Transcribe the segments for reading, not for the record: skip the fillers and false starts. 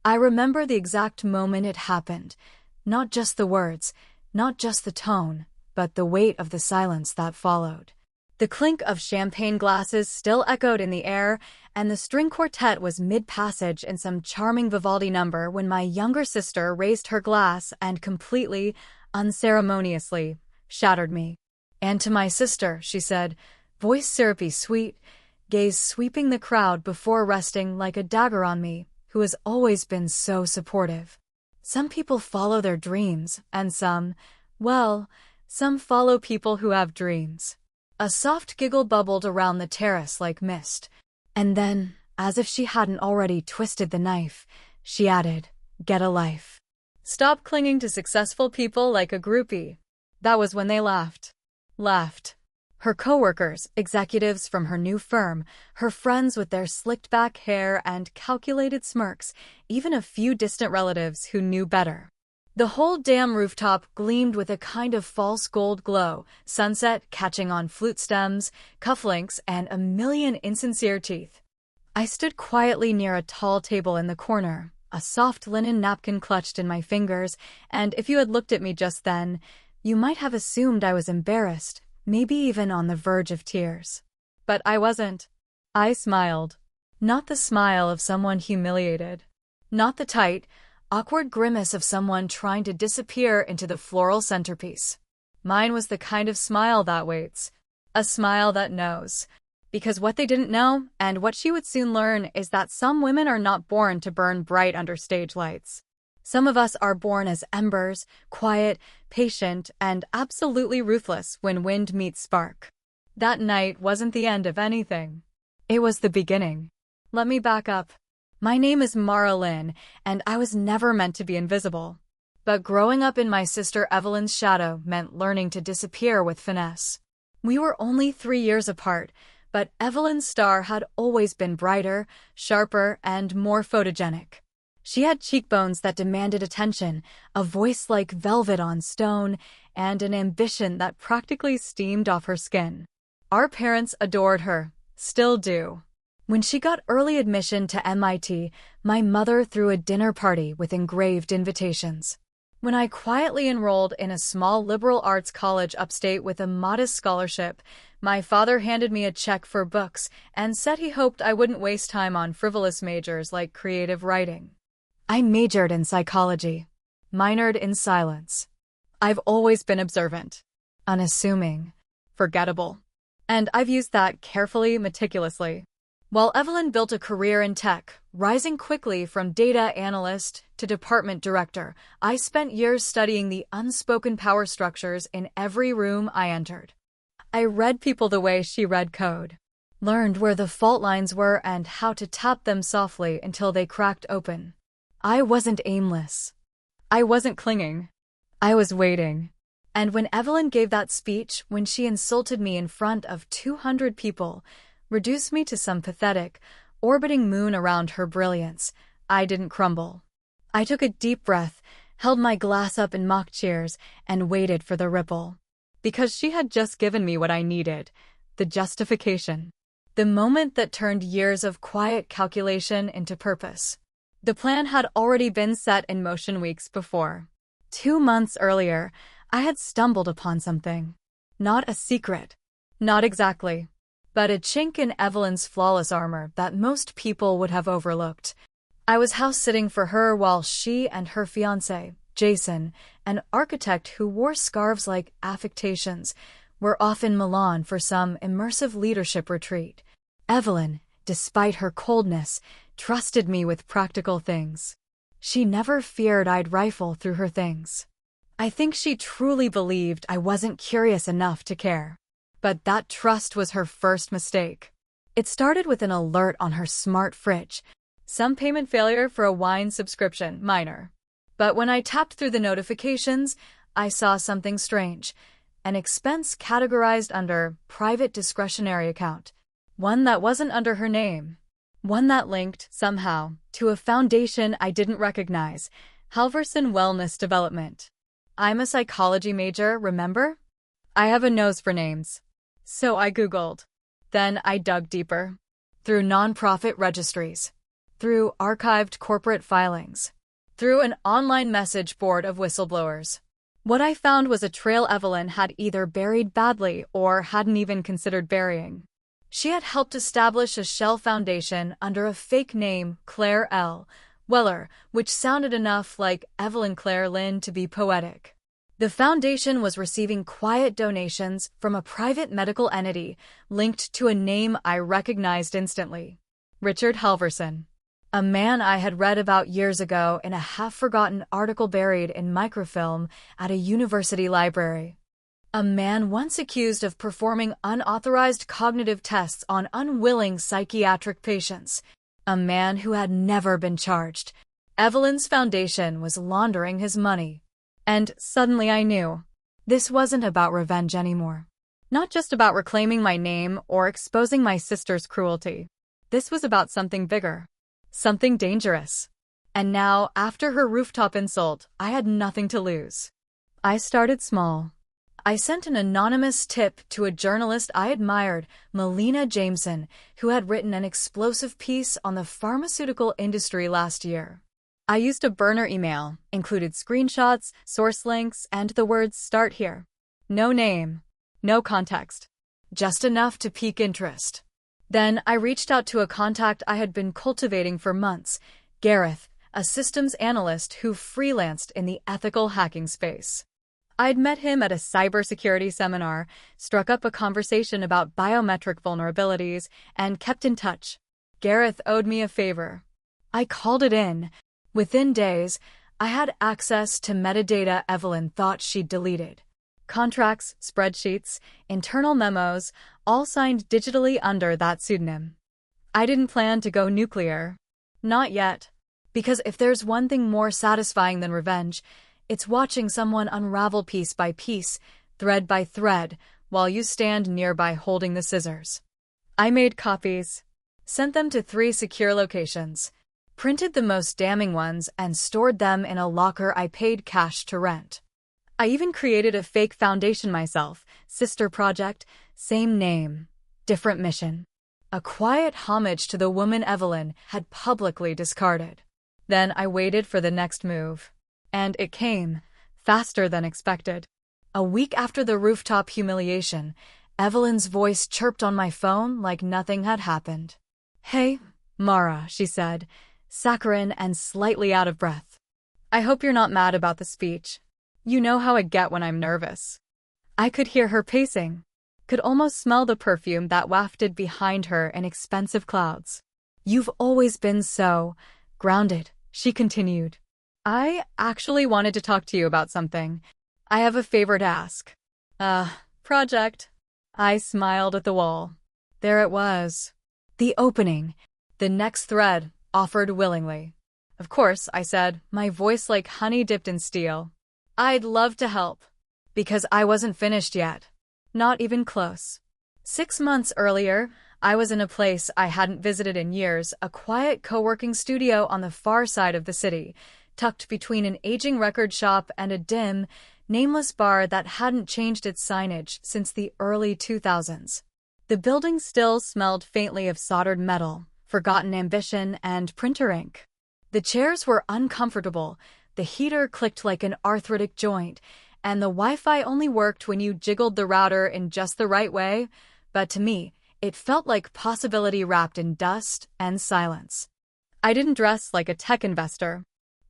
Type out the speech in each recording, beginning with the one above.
I remember the exact moment it happened. Not just the words, not just the tone, but the weight of the silence that followed. The clink of champagne glasses still echoed in the air, and the string quartet was mid-passage in some charming Vivaldi number when my younger sister raised her glass and completely, unceremoniously, shattered me. "And to my sister," she said, voice syrupy sweet, gaze sweeping the crowd before resting like a dagger on me, who has always been so supportive. Some people follow their dreams, and some follow people who have dreams. A soft giggle bubbled around the terrace like mist. And then, as if she hadn't already twisted the knife, she added, "Get a life. Stop clinging to successful people like a groupie." That was when they laughed. Her coworkers, executives from her new firm, her friends with their slicked-back hair and calculated smirks, even a few distant relatives who knew better. The whole damn rooftop gleamed with a kind of false gold glow, sunset catching on flute stems, cufflinks, and a million insincere teeth. I stood quietly near a tall table in the corner, a soft linen napkin clutched in my fingers, and if you had looked at me just then, you might have assumed I was embarrassed, maybe even on the verge of tears. But I wasn't. I smiled. Not the smile of someone humiliated. Not the tight, awkward grimace of someone trying to disappear into the floral centerpiece. Mine was the kind of smile that waits. A smile that knows. Because what they didn't know, and what she would soon learn, is that some women are not born to burn bright under stage lights. Some of us are born as embers, quiet, patient, and absolutely ruthless when wind meets spark. That night wasn't the end of anything. It was the beginning. Let me back up. My name is Mara Lynn, and I was never meant to be invisible. But growing up in my sister Evelyn's shadow meant learning to disappear with finesse. We were only 3 years apart, but Evelyn's star had always been brighter, sharper, and more photogenic. She had cheekbones that demanded attention, a voice like velvet on stone, and an ambition that practically steamed off her skin. Our parents adored her, still do. When she got early admission to MIT, my mother threw a dinner party with engraved invitations. When I quietly enrolled in a small liberal arts college upstate with a modest scholarship, my father handed me a check for books and said he hoped I wouldn't waste time on frivolous majors like creative writing. I majored in psychology, minored in silence. I've always been observant, unassuming, forgettable. And I've used that carefully, meticulously. While Evelyn built a career in tech, rising quickly from data analyst to department director, I spent years studying the unspoken power structures in every room I entered. I read people the way she read code, learned where the fault lines were and how to tap them softly until they cracked open. I wasn't aimless. I wasn't clinging. I was waiting. And when Evelyn gave that speech, when she insulted me in front of 200 people, reduced me to some pathetic, orbiting moon around her brilliance, I didn't crumble. I took a deep breath, held my glass up in mock cheers, and waited for the ripple. Because she had just given me what I needed, the justification. The moment that turned years of quiet calculation into purpose. The plan had already been set in motion weeks before. 2 months earlier, I had stumbled upon something. Not a secret. Not exactly. But a chink in Evelyn's flawless armor that most people would have overlooked. I was house-sitting for her while she and her fiancé, Jason, an architect who wore scarves like affectations, were off in Milan for some immersive leadership retreat. Evelyn, despite her coldness, trusted me with practical things. She never feared I'd rifle through her things. I think she truly believed I wasn't curious enough to care. But that trust was her first mistake. It started with an alert on her smart fridge. Some payment failure for a wine subscription, minor. But when I tapped through the notifications, I saw something strange. An expense categorized under private discretionary account. One that wasn't under her name. One that linked, somehow, to a foundation I didn't recognize. Halverson Wellness Development. I'm a psychology major, remember? I have a nose for names. So I Googled. Then I dug deeper. Through nonprofit registries. through archived corporate filings, through an online message board of whistleblowers. What I found was a trail Evelyn had either buried badly or hadn't even considered burying. She had helped establish a shell foundation under a fake name, Claire L. Weller, which sounded enough like Evelyn Claire Lynn to be poetic. The foundation was receiving quiet donations from a private medical entity linked to a name I recognized instantly. Richard Halverson. A man I had read about years ago in a half-forgotten article buried in microfilm at a university library. A man once accused of performing unauthorized cognitive tests on unwilling psychiatric patients. A man who had never been charged. Evelyn's foundation was laundering his money. And suddenly I knew. This wasn't about revenge anymore. Not just about reclaiming my name or exposing my sister's cruelty. This was about something bigger. Something dangerous. And now, after her rooftop insult, I had nothing to lose. I started small. I sent an anonymous tip to a journalist I admired, Melina Jameson, who had written an explosive piece on the pharmaceutical industry last year. I used a burner email, included screenshots, source links, and the words "Start here." No name, no context, just enough to pique interest. Then I reached out to a contact I had been cultivating for months, Gareth, a systems analyst who freelanced in the ethical hacking space. I'd met him at a cybersecurity seminar, struck up a conversation about biometric vulnerabilities, and kept in touch. Gareth owed me a favor. I called it in. Within days, I had access to metadata Evelyn thought she'd deleted. Contracts, spreadsheets, internal memos, all signed digitally under that pseudonym. I didn't plan to go nuclear. Not yet. Because if there's one thing more satisfying than revenge, it's watching someone unravel piece by piece, thread by thread, while you stand nearby holding the scissors. I made copies, sent them to 3 secure locations, printed the most damning ones, and stored them in a locker I paid cash to rent. I even created a fake foundation myself, sister project, same name, different mission. A quiet homage to the woman Evelyn had publicly discarded. Then I waited for the next move. And it came, faster than expected. A week after the rooftop humiliation, Evelyn's voice chirped on my phone like nothing had happened. "Hey, Mara," she said, saccharine and slightly out of breath. "I hope you're not mad about the speech. You know how I get when I'm nervous." I could hear her pacing, could almost smell the perfume that wafted behind her in expensive clouds. "You've always been so grounded," she continued. "I actually wanted to talk to you about something. I have a favor to ask." Project." I smiled at the wall. There it was. The opening. The next thread, offered willingly. "Of course," I said, my voice like honey dipped in steel. "I'd love to help." Because I wasn't finished yet. Not even close. 6 months earlier, I was in a place I hadn't visited in years, a quiet co-working studio on the far side of the city, tucked between an aging record shop and a dim, nameless bar that hadn't changed its signage since the early 2000s. The building still smelled faintly of soldered metal, forgotten ambition, and printer ink. The chairs were uncomfortable, the heater clicked like an arthritic joint, and the Wi-Fi only worked when you jiggled the router in just the right way, but to me, it felt like possibility wrapped in dust and silence. I didn't dress like a tech investor.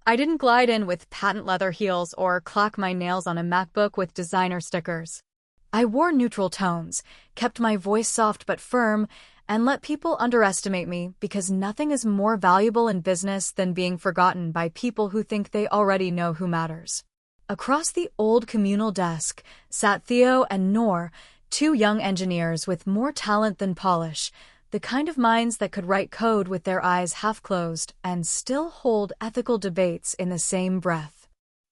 I didn't glide in with patent leather heels or clack my nails on a MacBook with designer stickers. I wore neutral tones, kept my voice soft but firm, and let people underestimate me because nothing is more valuable in business than being forgotten by people who think they already know who matters. Across the old communal desk sat Theo and Noor, 2 young engineers with more talent than polish, the kind of minds that could write code with their eyes half closed and still hold ethical debates in the same breath.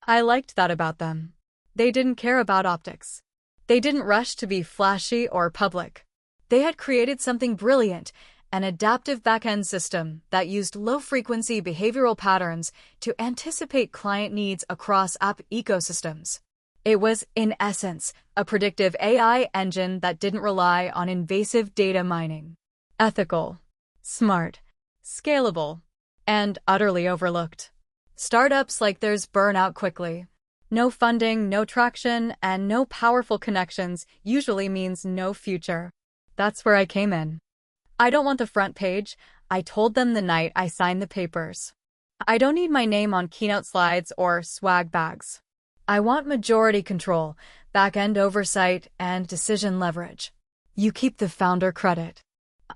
I liked that about them. They didn't care about optics. They didn't rush to be flashy or public. They had created something brilliant, an adaptive back-end system that used low-frequency behavioral patterns to anticipate client needs across app ecosystems. It was, in essence, a predictive AI engine that didn't rely on invasive data mining. Ethical, smart, scalable. and utterly overlooked. Startups like theirs burn out quickly. No funding, no traction, and no powerful connections usually means no future. That's where I came in. I don't want the front page, I told them the night I signed the papers. I don't need my name on keynote slides or swag bags. I want majority control, back-end oversight, and decision leverage. You keep the founder credit.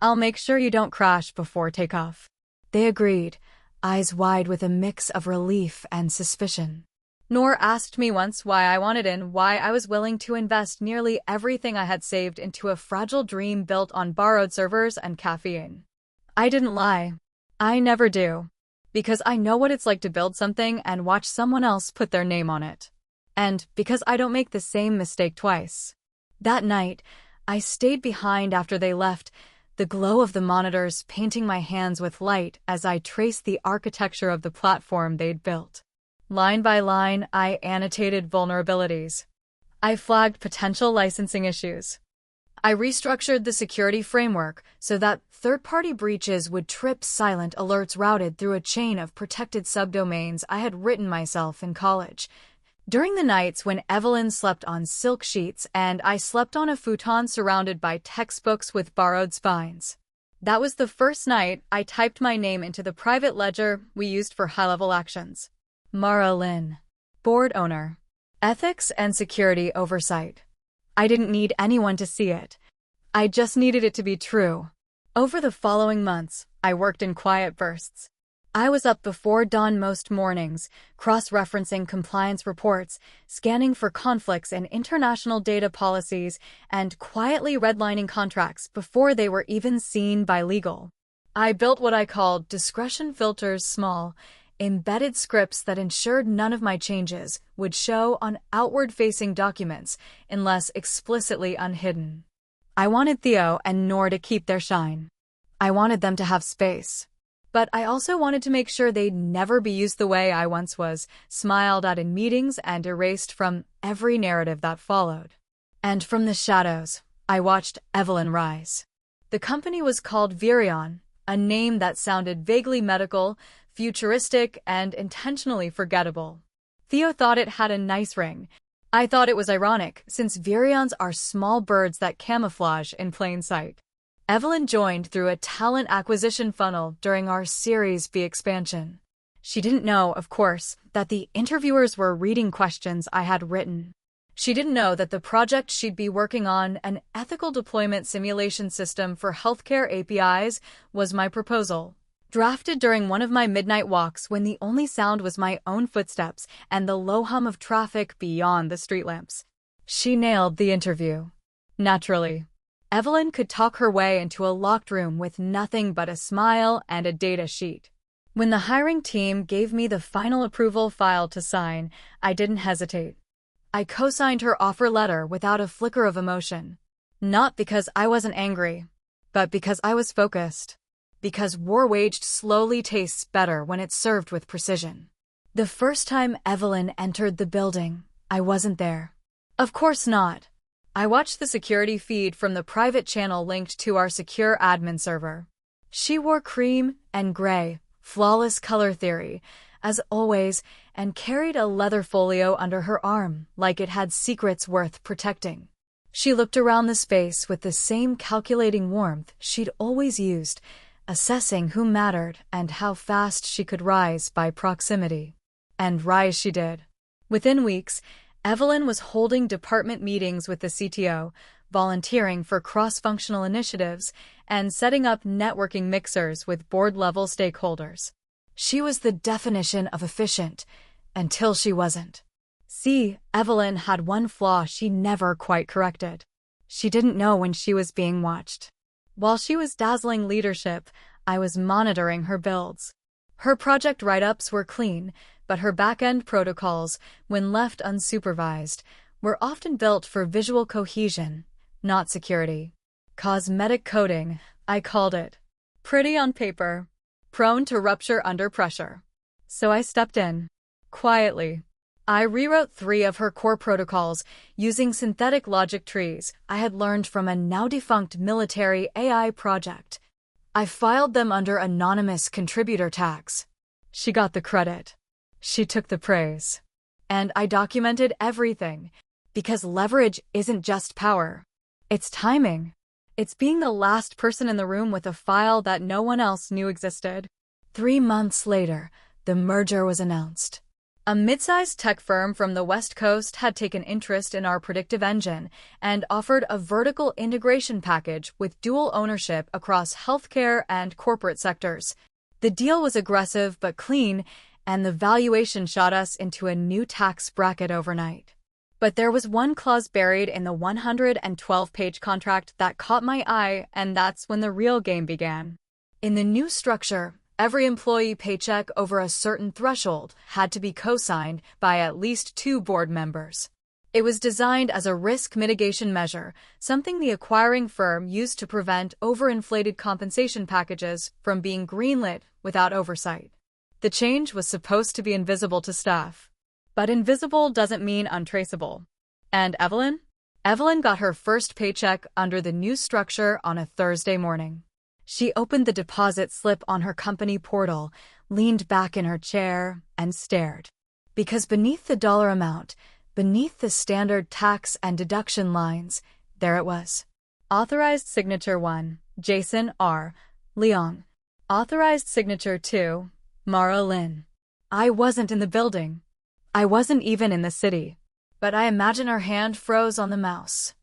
I'll make sure you don't crash before takeoff. They agreed, eyes wide with a mix of relief and suspicion. Noor asked me once why I wanted in, why I was willing to invest nearly everything I had saved into a fragile dream built on borrowed servers and caffeine. I didn't lie. I never do. Because I know what it's like to build something and watch someone else put their name on it. And because I don't make the same mistake twice. That night, I stayed behind after they left, the glow of the monitors painting my hands with light as I traced the architecture of the platform they'd built. Line by line, I annotated vulnerabilities. I flagged potential licensing issues. I restructured the security framework so that third-party breaches would trip silent alerts routed through a chain of protected subdomains I had written myself in college. During the nights when Evelyn slept on silk sheets and I slept on a futon surrounded by textbooks with borrowed spines. That was the first night I typed my name into the private ledger we used for high-level actions. Mara Lynn, board owner, ethics and security oversight. I didn't need anyone to see it. I just needed it to be true. Over the following months, I worked in quiet bursts. I was up before dawn most mornings, cross-referencing compliance reports, scanning for conflicts in international data policies, and quietly redlining contracts before they were even seen by legal. I built what I called discretion filters, small, embedded scripts that ensured none of my changes would show on outward-facing documents unless explicitly unhidden. I wanted Theo and Noor to keep their shine. I wanted them to have space. But I also wanted to make sure they'd never be used the way I once was, smiled at in meetings and erased from every narrative that followed. And from the shadows, I watched Evelyn rise. The company was called Virion, a name that sounded vaguely medical, futuristic, and intentionally forgettable. Theo thought it had a nice ring. I thought it was ironic, since Virions are small birds that camouflage in plain sight. Evelyn joined through a talent acquisition funnel during our Series B expansion. She didn't know, of course, that the interviewers were reading questions I had written. She didn't know that the project she'd be working on, an ethical deployment simulation system for healthcare APIs, was my proposal. Drafted during one of my midnight walks when the only sound was my own footsteps and the low hum of traffic beyond the street lamps. She nailed the interview. Naturally. Evelyn could talk her way into a locked room with nothing but a smile and a data sheet. When the hiring team gave me the final approval file to sign, I didn't hesitate. I co-signed her offer letter without a flicker of emotion. Not because I wasn't angry, but because I was focused. Because war waged slowly tastes better when it's served with precision. The first time Evelyn entered the building, I wasn't there. Of course not. I watched the security feed from the private channel linked to our secure admin server. She wore cream and gray, flawless color theory, as always, and carried a leather folio under her arm like it had secrets worth protecting. She looked around the space with the same calculating warmth she'd always used, assessing who mattered and how fast she could rise by proximity. And rise she did. Within weeks, Evelyn was holding department meetings with the CTO, volunteering for cross-functional initiatives, and setting up networking mixers with board-level stakeholders. She was the definition of efficient, until she wasn't. See, Evelyn had one flaw she never quite corrected. She didn't know when she was being watched. While she was dazzling leadership, I was monitoring her builds. Her project write-ups were clean, but her back-end protocols, when left unsupervised, were often built for visual cohesion, not security. Cosmetic coding, I called it. Pretty on paper, prone to rupture under pressure. So I stepped in. Quietly. I rewrote 3 of her core protocols using synthetic logic trees I had learned from a now-defunct military AI project. I filed them under anonymous contributor tax. She got the credit. She took the praise. And I documented everything, because leverage isn't just power. It's timing. It's being the last person in the room with a file that no one else knew existed. 3 months later, the merger was announced. A mid-sized tech firm from the West Coast had taken interest in our predictive engine and offered a vertical integration package with dual ownership across healthcare and corporate sectors. The deal was aggressive but clean, and the valuation shot us into a new tax bracket overnight. But there was one clause buried in the 112-page contract that caught my eye, and that's when the real game began. In the new structure, every employee paycheck over a certain threshold had to be co-signed by at least 2 board members. It was designed as a risk mitigation measure, something the acquiring firm used to prevent overinflated compensation packages from being greenlit without oversight. The change was supposed to be invisible to staff. But invisible doesn't mean untraceable. And Evelyn? Evelyn got her first paycheck under the new structure on a Thursday morning. She opened the deposit slip on her company portal, leaned back in her chair, and stared. Because beneath the dollar amount, beneath the standard tax and deduction lines, there it was. Authorized Signature 1, Jason R. Leong. Authorized Signature 2, Mara Lynn. I wasn't in the building. I wasn't even in the city. But I imagine her hand froze on the mouse.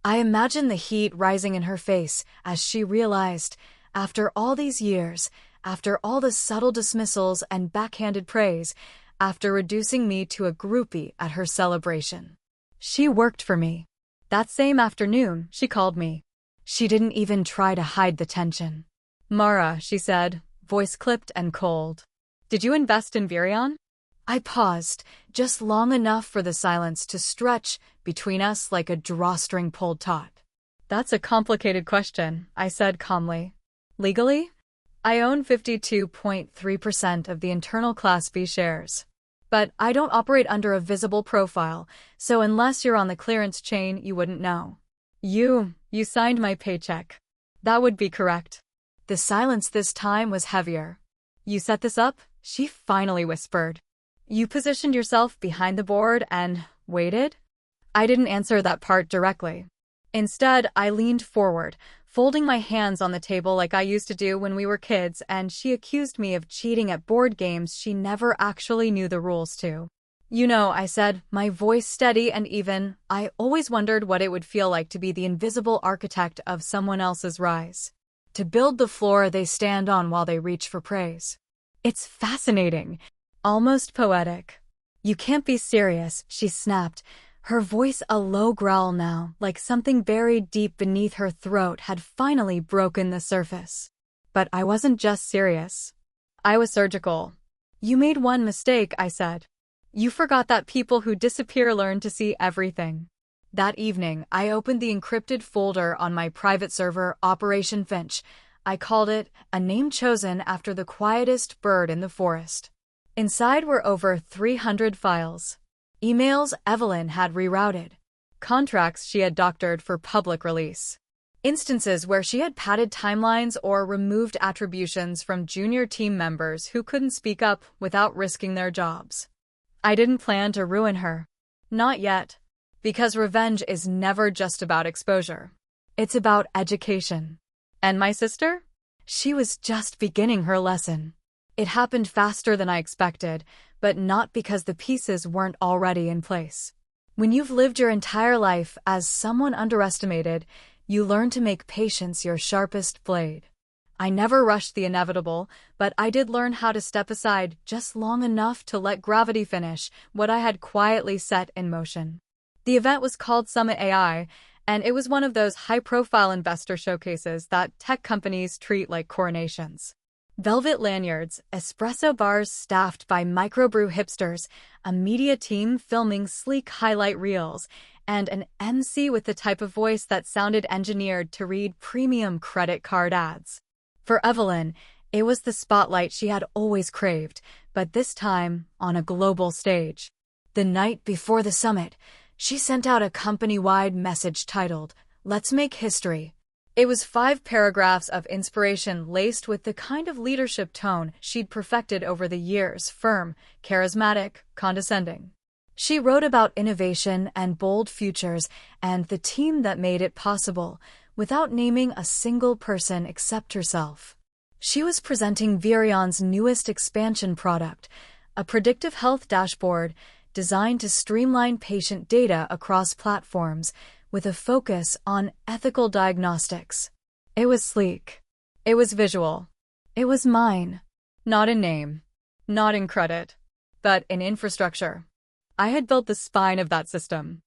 I imagine the heat rising in her face as she realized, after all these years, after all the subtle dismissals and backhanded praise, after reducing me to a groupie at her celebration. She worked for me. That same afternoon, she called me. She didn't even try to hide the tension. Mara, she said, voice clipped and cold. Did you invest in Virion? I paused, just long enough for the silence to stretch between us like a drawstring pulled taut. That's a complicated question, I said calmly. Legally? I own 52.3% of the internal Class B shares. But I don't operate under a visible profile, so unless you're on the clearance chain, you wouldn't know. You signed my paycheck. That would be correct. The silence this time was heavier. You set this up? She finally whispered. You positioned yourself behind the board and waited? I didn't answer that part directly. Instead, I leaned forward, folding my hands on the table like I used to do when we were kids, and she accused me of cheating at board games she never actually knew the rules to. You know, I said, my voice steady and even, I always wondered what it would feel like to be the invisible architect of someone else's rise. To build the floor they stand on while they reach for praise. It's fascinating. Almost poetic. You can't be serious, she snapped, her voice a low growl now, like something buried deep beneath her throat had finally broken the surface. But I wasn't just serious. I was surgical. You made one mistake, I said. You forgot that people who disappear learn to see everything. That evening, I opened the encrypted folder on my private server, Operation Finch. I called it a name chosen after the quietest bird in the forest. Inside were over 300 files. Emails Evelyn had rerouted. Contracts she had doctored for public release. Instances where she had padded timelines or removed attributions from junior team members who couldn't speak up without risking their jobs. I didn't plan to ruin her. Not yet. Because revenge is never just about exposure. It's about education. And my sister? She was just beginning her lesson. It happened faster than I expected, but not because the pieces weren't already in place. When you've lived your entire life as someone underestimated, you learn to make patience your sharpest blade. I never rushed the inevitable, but I did learn how to step aside just long enough to let gravity finish what I had quietly set in motion. The event was called Summit AI, and it was one of those high-profile investor showcases that tech companies treat like coronations. Velvet lanyards, espresso bars staffed by microbrew hipsters, a media team filming sleek highlight reels, and an MC with the type of voice that sounded engineered to read premium credit card ads. For Evelyn, it was the spotlight she had always craved, but this time on a global stage. The night before the summit, she sent out a company-wide message titled, "Let's Make History." It was 5 paragraphs of inspiration laced with the kind of leadership tone she'd perfected over the years, firm, charismatic, condescending. She wrote about innovation and bold futures and the team that made it possible, without naming a single person except herself. She was presenting Virion's newest expansion product, a predictive health dashboard designed to streamline patient data across platforms, with a focus on ethical diagnostics. It was sleek. It was visual. It was mine. Not in name, not in credit, but in infrastructure. I had built the spine of that system.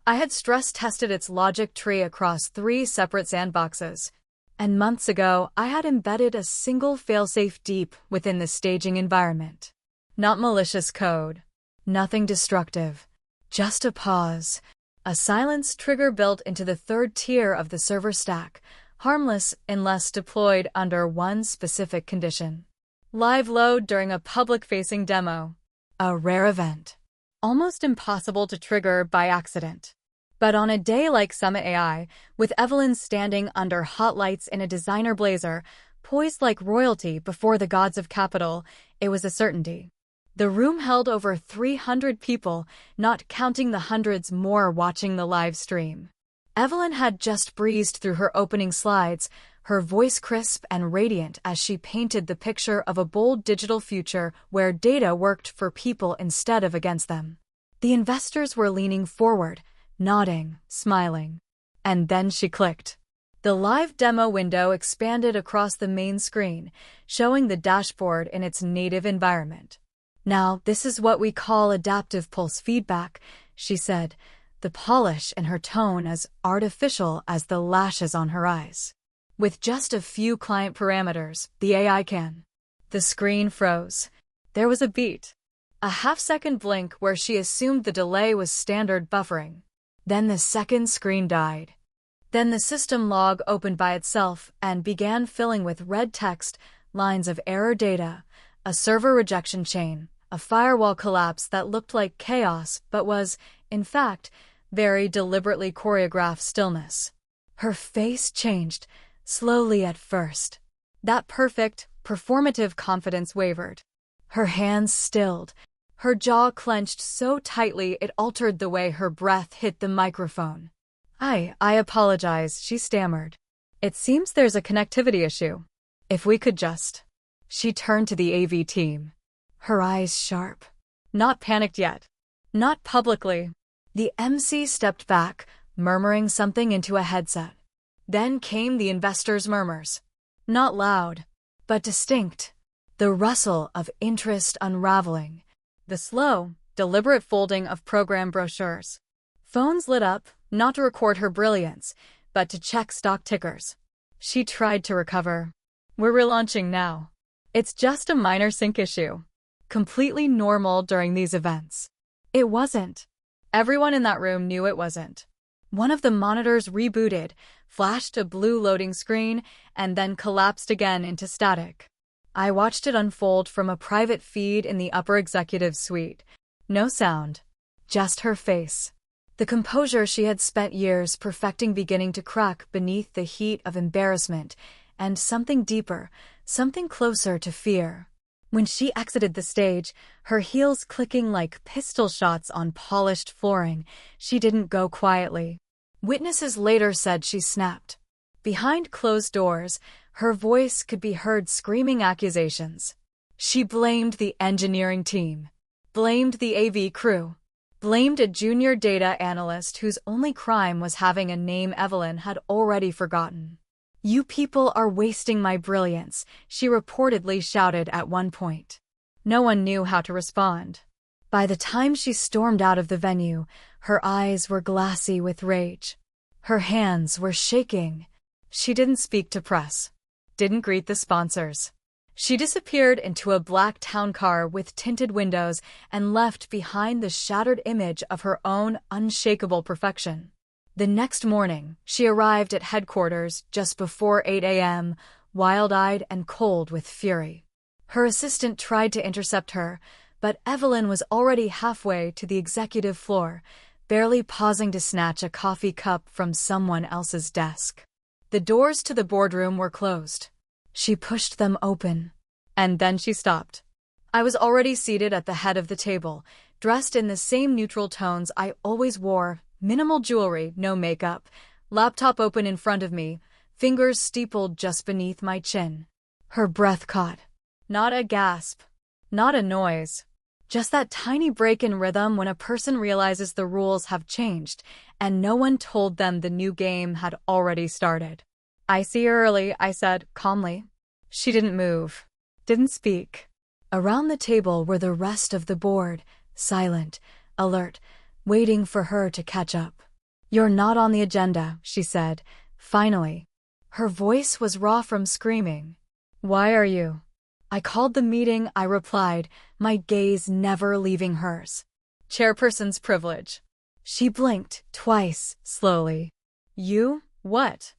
I had stress-tested its logic tree across 3 separate sandboxes, and months ago I had embedded a single failsafe deep within the staging environment. Not malicious code. Nothing destructive. Just a pause. A silence trigger built into the 3rd tier of the server stack, harmless unless deployed under one specific condition. Live load during a public-facing demo. A rare event. Almost impossible to trigger by accident. But on a day like Summit AI, with Evelyn standing under hot lights in a designer blazer, poised like royalty before the gods of capital, it was a certainty. The room held over 300 people, not counting the hundreds more watching the live stream. Evelyn had just breezed through her opening slides, her voice crisp and radiant as she painted the picture of a bold digital future where data worked for people instead of against them. The investors were leaning forward, nodding, smiling. And then she clicked. The live demo window expanded across the main screen, showing the dashboard in its native environment. "Now, this is what we call adaptive pulse feedback," she said, the polish in her tone as artificial as the lashes on her eyes. "With just a few client parameters, the AI can." The screen froze. There was a beat. A half-second blink where she assumed the delay was standard buffering. Then the second screen died. Then the system log opened by itself and began filling with red text, lines of error data, a server rejection chain, a firewall collapse that looked like chaos but was, in fact, very deliberately choreographed stillness. Her face changed, slowly at first. That perfect, performative confidence wavered. Her hands stilled, her jaw clenched so tightly it altered the way her breath hit the microphone. I apologize," she stammered. "It seems there's a connectivity issue. If we could just..." She turned to the AV team. Her eyes sharp. Not panicked yet. Not publicly. The MC stepped back, murmuring something into a headset. Then came the investors' murmurs. Not loud, but distinct. The rustle of interest unraveling. The slow, deliberate folding of program brochures. Phones lit up, not to record her brilliance, but to check stock tickers. She tried to recover. "We're relaunching now. It's just a minor sync issue. Completely normal during these events." It wasn't. Everyone in that room knew it wasn't. One of the monitors rebooted, flashed a blue loading screen, and then collapsed again into static. I watched it unfold from a private feed in the upper executive suite. No sound. Just her face. The composure she had spent years perfecting beginning to crack beneath the heat of embarrassment, and something deeper, something closer to fear. When she exited the stage, her heels clicking like pistol shots on polished flooring, she didn't go quietly. Witnesses later said she snapped. Behind closed doors, her voice could be heard screaming accusations. She blamed the engineering team, blamed the AV crew, blamed a junior data analyst whose only crime was having a name Evelyn had already forgotten. "You people are wasting my brilliance," she reportedly shouted at one point. No one knew how to respond. By the time she stormed out of the venue, her eyes were glassy with rage. Her hands were shaking. She didn't speak to press. Didn't greet the sponsors. She disappeared into a black town car with tinted windows and left behind the shattered image of her own unshakable perfection. The next morning, she arrived at headquarters just before 8 a.m., wild-eyed and cold with fury. Her assistant tried to intercept her, but Evelyn was already halfway to the executive floor, barely pausing to snatch a coffee cup from someone else's desk. The doors to the boardroom were closed. She pushed them open. And then she stopped. I was already seated at the head of the table, dressed in the same neutral tones I always wore, minimal jewelry, no makeup, laptop open in front of me, fingers steepled just beneath my chin. Her breath caught. Not a gasp. Not a noise. Just that tiny break in rhythm when a person realizes the rules have changed, and no one told them the new game had already started. "I see you early," I said, calmly. She didn't move. Didn't speak. Around the table were the rest of the board, silent, alert, waiting for her to catch up. "You're not on the agenda," she said, finally. Her voice was raw from screaming. "Why are you?" "I called the meeting," I replied, my gaze never leaving hers. "Chairperson's privilege." She blinked twice, slowly. "You? What?"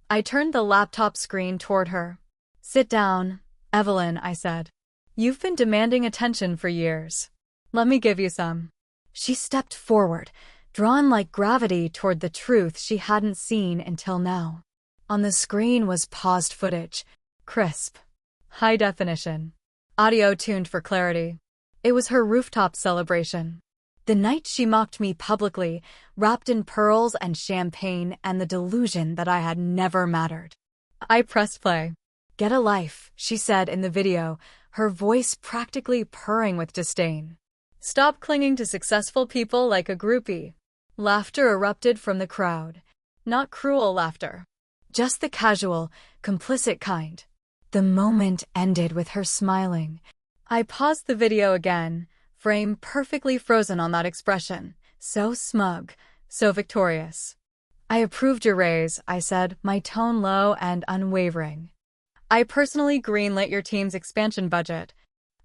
I turned the laptop screen toward her. "Sit down, Evelyn," I said. "You've been demanding attention for years. Let me give you some." She stepped forward, drawn like gravity toward the truth she hadn't seen until now. On the screen was paused footage, crisp, high definition, audio tuned for clarity. It was her rooftop celebration. The night she mocked me publicly, wrapped in pearls and champagne and the delusion that I had never mattered. I pressed play. "Get a life," she said in the video, her voice practically purring with disdain. "Stop clinging to successful people like a groupie." Laughter erupted from the crowd. Not cruel laughter. Just the casual, complicit kind. The moment ended with her smiling. I paused the video again, frame perfectly frozen on that expression. So smug, so victorious. "I approved your raise," I said, my tone low and unwavering. "I personally greenlit your team's expansion budget.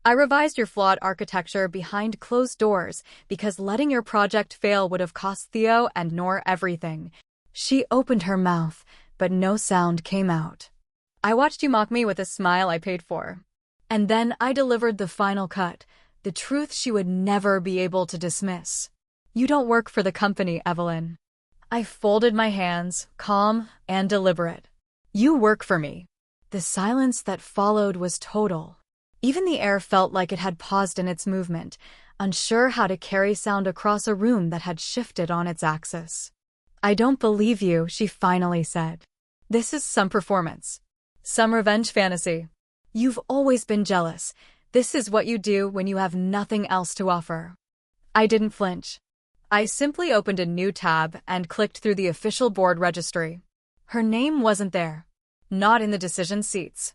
I revised your flawed architecture behind closed doors because letting your project fail would have cost Theo and Nor everything." She opened her mouth, but no sound came out. "I watched you mock me with a smile I paid for." And then I delivered the final cut, the truth she would never be able to dismiss. "You don't work for the company, Evelyn." I folded my hands, calm and deliberate. "You work for me." The silence that followed was total. Even the air felt like it had paused in its movement, unsure how to carry sound across a room that had shifted on its axis. "I don't believe you," she finally said. "This is some performance. Some revenge fantasy. You've always been jealous. This is what you do when you have nothing else to offer." I didn't flinch. I simply opened a new tab and clicked through the official board registry. Her name wasn't there. Not in the decision seats.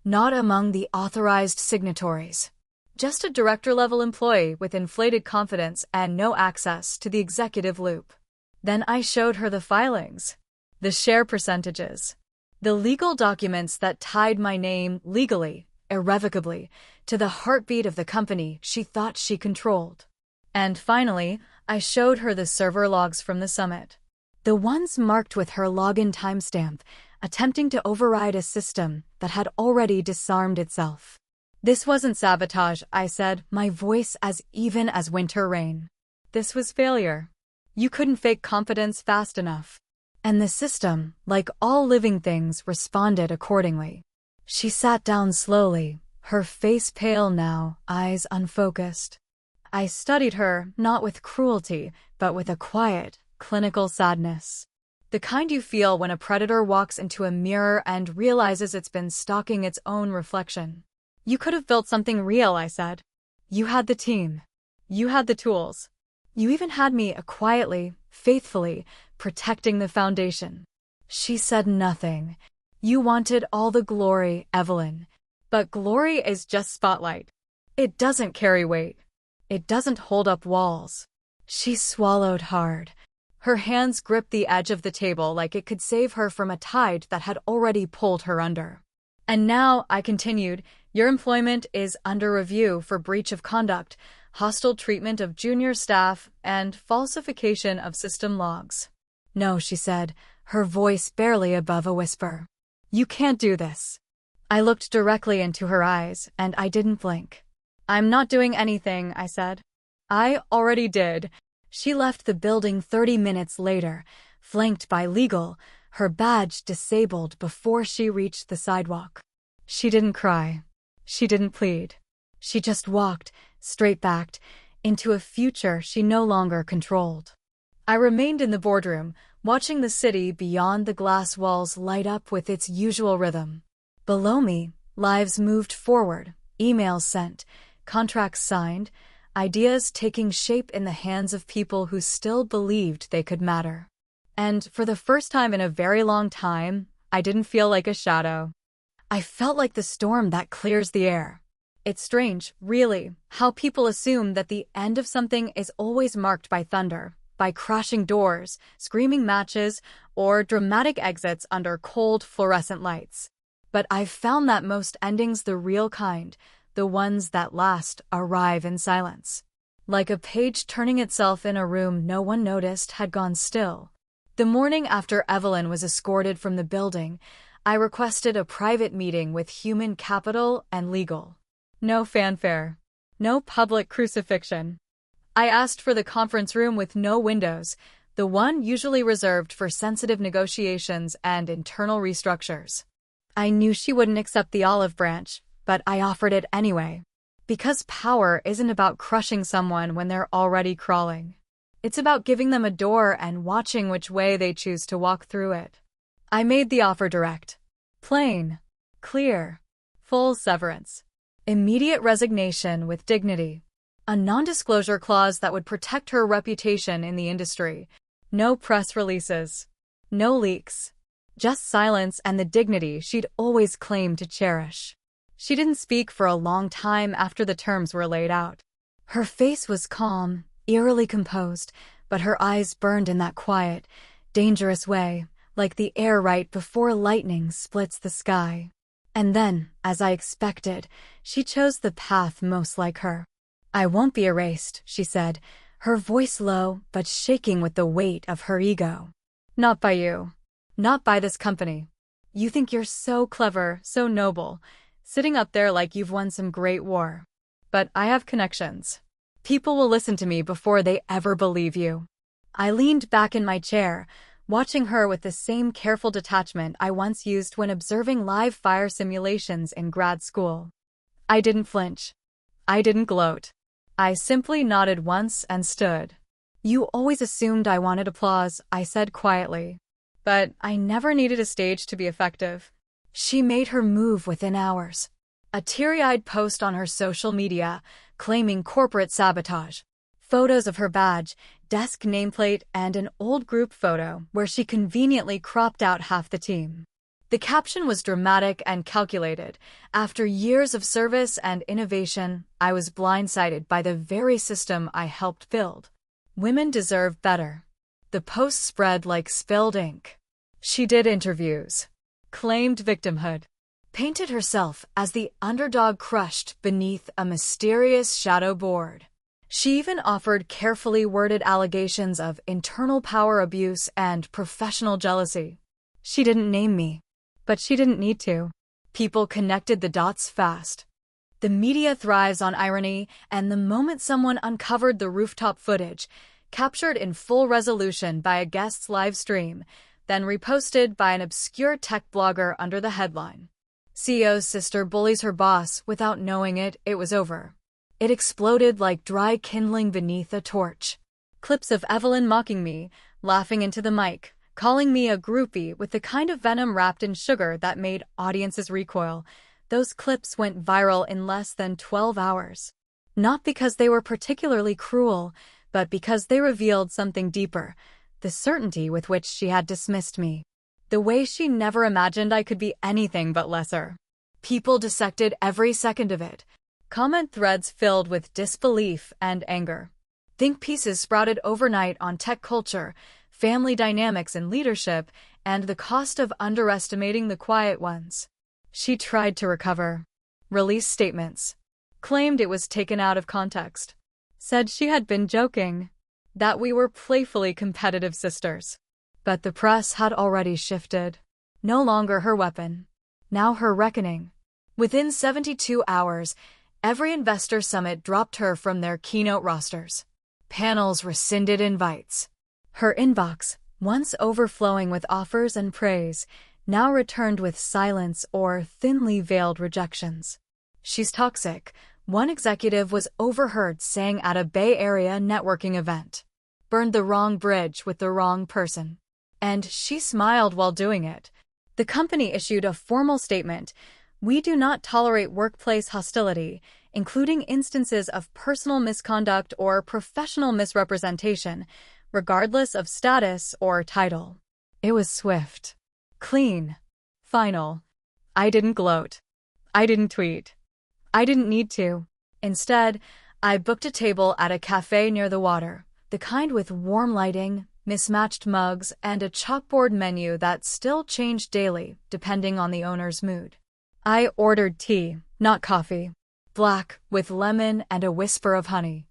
Not among the authorized signatories. Just a director-level employee with inflated confidence and no access to the executive loop. Then I showed her the filings. The share percentages. The legal documents that tied my name legally, irrevocably, to the heartbeat of the company she thought she controlled. And finally, I showed her the server logs from the summit. The ones marked with her login timestamp, attempting to override a system that had already disarmed itself. "This wasn't sabotage," I said, my voice as even as winter rain. "This was failure. You couldn't fake confidence fast enough." And the system, like all living things, responded accordingly. She sat down slowly, her face pale now, eyes unfocused. I studied her, not with cruelty, but with a quiet, clinical sadness. The kind you feel when a predator walks into a mirror and realizes it's been stalking its own reflection. "You could have built something real," I said. "You had the team. You had the tools. You even had me quietly, faithfully, protecting the foundation." She said nothing. "You wanted all the glory, Evelyn. But glory is just spotlight. It doesn't carry weight. It doesn't hold up walls." She swallowed hard. Her hands gripped the edge of the table like it could save her from a tide that had already pulled her under. "And now," I continued, "your employment is under review for breach of conduct, hostile treatment of junior staff, and falsification of system logs." "No," she said, her voice barely above a whisper. "You can't do this." I looked directly into her eyes, and I didn't blink. "I'm not doing anything," I said. "I already did." She left the building 30 minutes later, flanked by legal, her badge disabled before she reached the sidewalk. She didn't cry. She didn't plead. She just walked, straight-backed, into a future she no longer controlled. I remained in the boardroom, watching the city beyond the glass walls light up with its usual rhythm. Below me, lives moved forward, emails sent, contracts signed, ideas taking shape in the hands of people who still believed they could matter. And for the first time in a very long time, I didn't feel like a shadow. I felt like the storm that clears the air. It's strange, really, how people assume that the end of something is always marked by thunder, by crashing doors, screaming matches, or dramatic exits under cold fluorescent lights. But I've found that most endings, the real kind, the ones that last, arrive in silence. Like a page turning itself in a room no one noticed had gone still. The morning after Evelyn was escorted from the building, I requested a private meeting with human capital and legal. No fanfare. No public crucifixion. I asked for the conference room with no windows, the one usually reserved for sensitive negotiations and internal restructures. I knew she wouldn't accept the olive branch, but I offered it anyway. Because power isn't about crushing someone when they're already crawling. It's about giving them a door and watching which way they choose to walk through it. I made the offer direct. Plain. Clear. Full severance. Immediate resignation with dignity. A non-disclosure clause that would protect her reputation in the industry. No press releases. No leaks. Just silence and the dignity she'd always claimed to cherish. She didn't speak for a long time after the terms were laid out. Her face was calm, eerily composed, but her eyes burned in that quiet, dangerous way, like the air right before lightning splits the sky. And then, as I expected, she chose the path most like her. "I won't be erased," she said, her voice low but shaking with the weight of her ego. "Not by you. Not by this company. You think you're so clever, so noble, sitting up there like you've won some great war. But I have connections. People will listen to me before they ever believe you." I leaned back in my chair, watching her with the same careful detachment I once used when observing live fire simulations in grad school. I didn't flinch. I didn't gloat. I simply nodded once and stood. "You always assumed I wanted applause," I said quietly. "But I never needed a stage to be effective." She made her move within hours. A teary-eyed post on her social media, claiming corporate sabotage. Photos of her badge, desk nameplate, and an old group photo where she conveniently cropped out half the team. The caption was dramatic and calculated. After years of service and innovation, I was blindsided by the very system I helped build. Women deserve better. The post spread like spilled ink. She did interviews. Claimed victimhood. Painted herself as the underdog crushed beneath a mysterious shadow board. She even offered carefully worded allegations of internal power abuse and professional jealousy. She didn't name me. But she didn't need to. People connected the dots fast. The media thrives on irony, and the moment someone uncovered the rooftop footage, captured in full resolution by a guest's live stream, then reposted by an obscure tech blogger under the headline, "CEO's sister bullies her boss without knowing it," it was over. It exploded like dry kindling beneath a torch. Clips of Evelyn mocking me, laughing into the mic, calling me a groupie with the kind of venom wrapped in sugar that made audiences recoil. Those clips went viral in less than 12 hours. Not because they were particularly cruel, but because they revealed something deeper, the certainty with which she had dismissed me. The way she never imagined I could be anything but lesser. People dissected every second of it. Comment threads filled with disbelief and anger. Think pieces sprouted overnight on tech culture, family dynamics and leadership, and the cost of underestimating the quiet ones. She tried to recover. Released statements. Claimed it was taken out of context. Said she had been joking. That we were playfully competitive sisters. But the press had already shifted. No longer her weapon. Now her reckoning. Within 72 hours, every investor summit dropped her from their keynote rosters. Panels rescinded invites. Her inbox, once overflowing with offers and praise, now returned with silence or thinly veiled rejections. "She's toxic," one executive was overheard saying at a Bay Area networking event. "Burned the wrong bridge with the wrong person." And she smiled while doing it. The company issued a formal statement: "We do not tolerate workplace hostility, including instances of personal misconduct or professional misrepresentation, regardless of status or title." It was swift, clean, final. I didn't gloat. I didn't tweet. I didn't need to. Instead, I booked a table at a cafe near the water, the kind with warm lighting, mismatched mugs, and a chalkboard menu that still changed daily, depending on the owner's mood. I ordered tea, not coffee. Black, with lemon and a whisper of honey.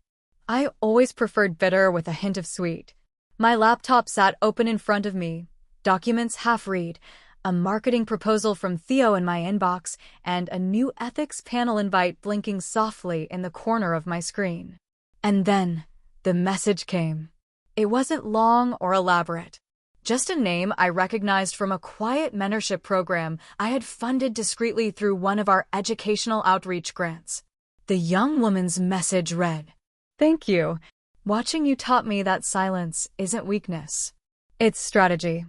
I always preferred bitter with a hint of sweet. My laptop sat open in front of me, documents half-read, a marketing proposal from Theo in my inbox, and a new ethics panel invite blinking softly in the corner of my screen. And then, the message came. It wasn't long or elaborate. Just a name I recognized from a quiet mentorship program I had funded discreetly through one of our educational outreach grants. The young woman's message read, "Thank you. Watching you taught me that silence isn't weakness. It's strategy."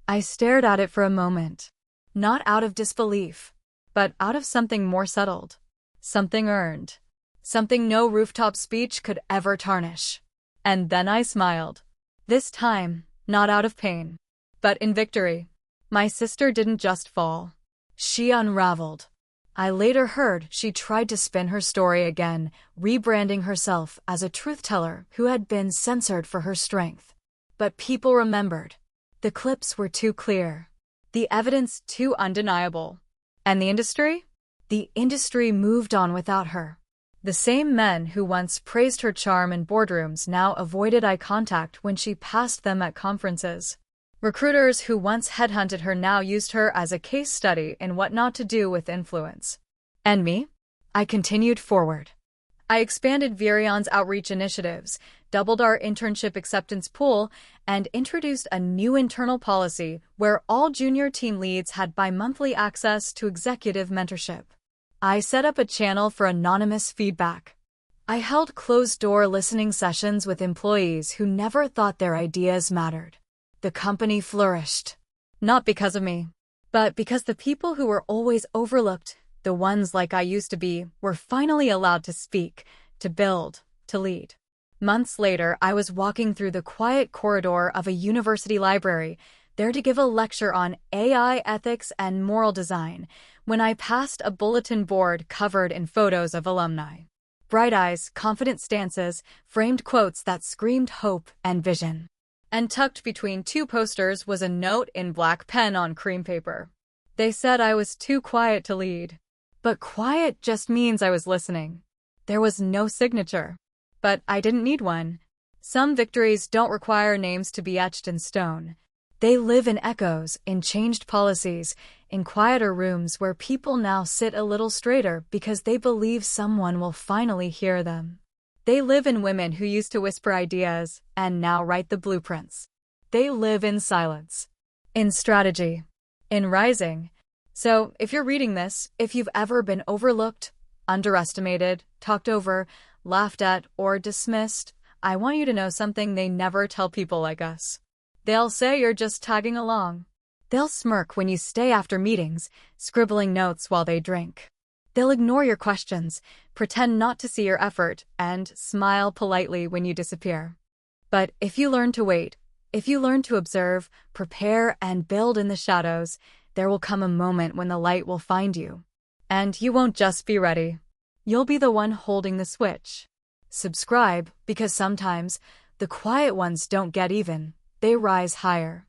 I stared at it for a moment, not out of disbelief, but out of something more settled, something earned, something no rooftop speech could ever tarnish. And then I smiled. This time, not out of pain, but in victory. My sister didn't just fall. She unraveled. I later heard she tried to spin her story again, rebranding herself as a truth-teller who had been censored for her strength. But people remembered. The clips were too clear. The evidence too undeniable. And the industry? The industry moved on without her. The same men who once praised her charm in boardrooms now avoided eye contact when she passed them at conferences. Recruiters who once headhunted her now used her as a case study in what not to do with influence. And me? I continued forward. I expanded Virion's outreach initiatives, doubled our internship acceptance pool, and introduced a new internal policy where all junior team leads had bi-monthly access to executive mentorship. I set up a channel for anonymous feedback. I held closed-door listening sessions with employees who never thought their ideas mattered. The company flourished. Not because of me, but because the people who were always overlooked, the ones like I used to be, were finally allowed to speak, to build, to lead. Months later, I was walking through the quiet corridor of a university library, there to give a lecture on AI ethics and moral design, when I passed a bulletin board covered in photos of alumni. Bright eyes, confident stances, framed quotes that screamed hope and vision. And tucked between two posters was a note in black pen on cream paper. They said I was too quiet to lead. But quiet just means I was listening. There was no signature. But I didn't need one. Some victories don't require names to be etched in stone. They live in echoes, in changed policies, in quieter rooms where people now sit a little straighter because they believe someone will finally hear them. They live in women who used to whisper ideas and now write the blueprints. They live in silence, in strategy, in rising. So, if you're reading this, if you've ever been overlooked, underestimated, talked over, laughed at, or dismissed, I want you to know something they never tell people like us. They'll say you're just tagging along. They'll smirk when you stay after meetings, scribbling notes while they drink. They'll ignore your questions, pretend not to see your effort, and smile politely when you disappear. But if you learn to wait, if you learn to observe, prepare, and build in the shadows, there will come a moment when the light will find you. And you won't just be ready. You'll be the one holding the switch. Subscribe, because sometimes the quiet ones don't get even, they rise higher.